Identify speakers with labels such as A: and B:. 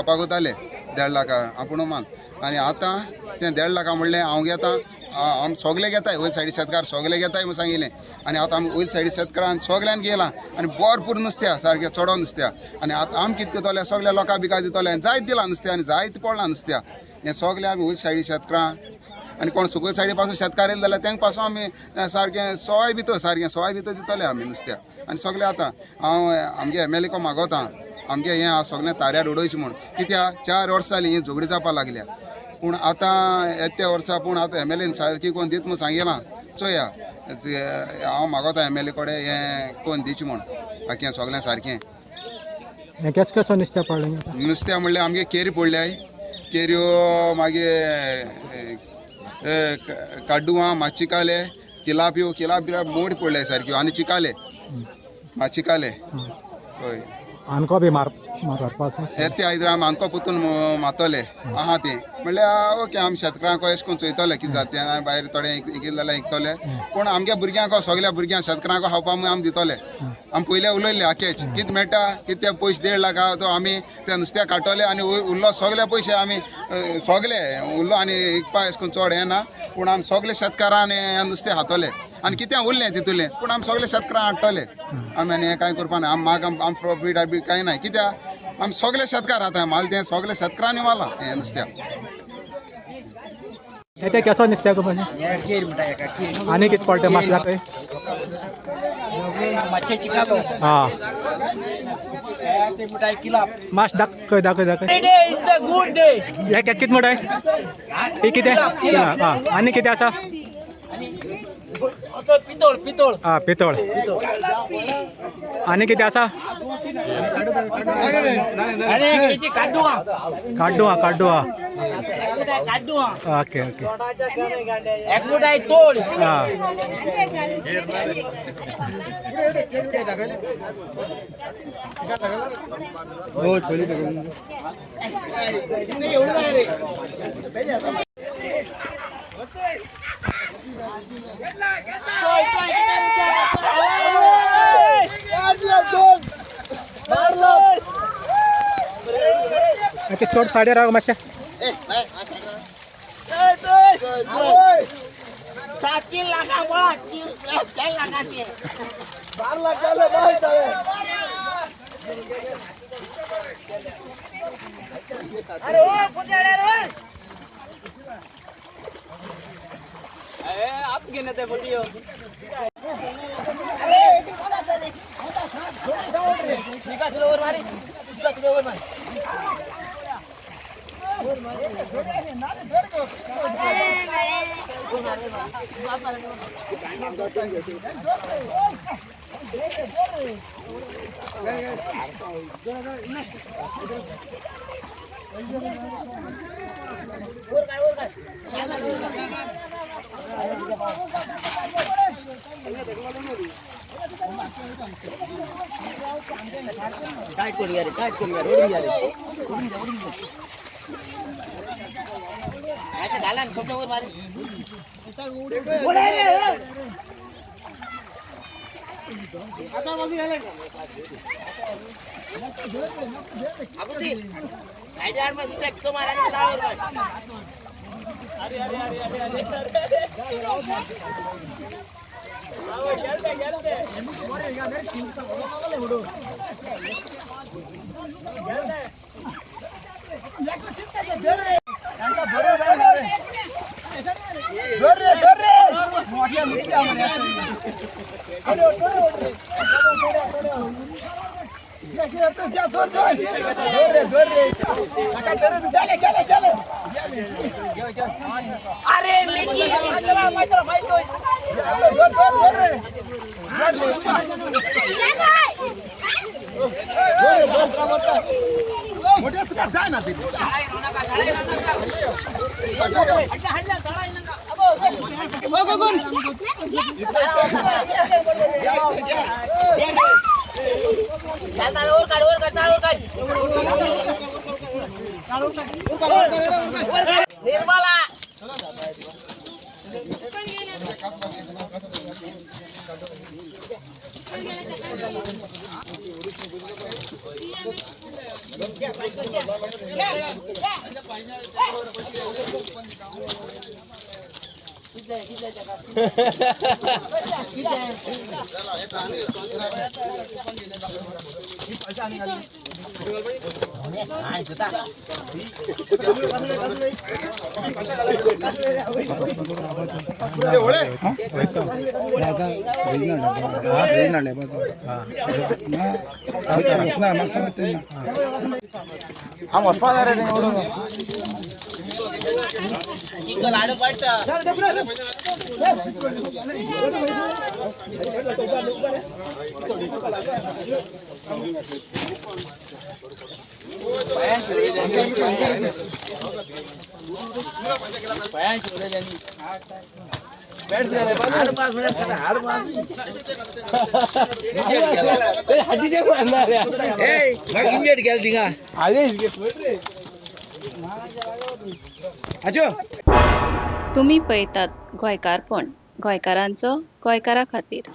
A: घेवपाक वताले 1.5 लाखा आपूण मान आनी आतां तें 1.5 लाखा म्हणलें हांव घेता आम सगळे घेताय वयर सायडी शेतकार सगळे घेताय म्हणून सांगिल्लें आनी आतां आमी वयर सायडी शेतकारान सगळ्यान गेलां आनी भरपूर नुस्त्या सारकें चडो नुस्त्या आनी आतां आमी कितें करतले सगळ्या लोकांक बिका दितले जायत दिलां नुस्त्या आनी जायत पडलां नुस्त्या हें सगळें आमी वयर सायडी शेतकारां आनी कोण सकयल सायडी पासून शेतकार येयले जाल्यार तेंक पासून आमी सारकें सवाय भितर दितले आमी नुस्त्या आनी सगळें आतां हांव आमगे MLA को मागोता आमगे हें सगळें ताऱ्यार उडोवचें म्हूण कित्याक 4 वर्सां जालीं ही झगडी जावपा लागल्या पूण आतां येत्या वर्सा पूण आतां MLAन सारकी कोण दित म्हूण सांगिलां चोया हांव मागोता MLA कडेन हें कोण दिचें म्हूण बाकी हें सगळें सारकें
B: केस कसो नुस्तें पडलें
A: नुस्तें म्हणल्यार आमगे केरी पडल्याय केऱ्यो मागीर काड्डुवां माचिकाले किलापियो मोड पडल्याय सारक्यो आनी चिकाले माचिकाले हय
B: आनको बी मारपास
A: येते आयज आमी आमको पुतून मातले आहा ती म्हणल्यार ओके आमी शेतकारांक अशें करून चोयतले कितें जाता तें भायर थोडे इकले जाल्यार इकतले पूण आमगे भुरग्यांक सगळ्या भुरग्यांक शेतकारांक खावपाक आमी दितले आमी पयले उलयले आखेच कितें मेळटा कितें ते पयशे 1.5 लाखा तो आमी ते नुस्त्या काडटले आनी उरलो सगळे पयशे आमी सगळे उरलो आनी इकपा अशें करून चड हें ना पूण आमी सगळे शेतकारान हें नुस्तें खातले आनी कितें उरलें तितूलें पूण आमी सगळे शेतकारां हाडटले आमी आनी हें कांय करपा ना आम प्रॉफीट बी कांय ना कित्याक आमी सगळे शेतकार आता माल तें सगळे शेतकारांनी मारलां हें नुस्त्या
B: ते केसो नुस्त्या गो आनी कितें पडटा मातशें दाखय हां मातशें दाखय हे कितें म्हणटाय ही कितें हां आनी कितें आसा पितोळ हां पितोळ आनी कितें आसा काड्डुआ ओके
C: तोड
B: हां चोट साडे राव मातशें
C: 7 लाखा बोला 4 लाखाचे
D: 4 लाख झाले बाहेर
C: अरे ओ पुजारी रे ए आप घेने ते वीडियो अरे कोणा चाले ठीक आहे वर मारी तुझा वर मारी काय करूया रे रोडून या रे ऐसे डाला ना छोटे वर मारे आता वाली घाले अगुती साइड यार्ड में मिस्टेक तो मारा ना डाल वर अरे आओ जल्दी अरे मिकी
D: जाय ना
C: निर्मला चिकन आलं पाहिजे
E: तुम्ही पळयतात गोंयकारपण गोंयकारांचो गोंयकारा खातीर.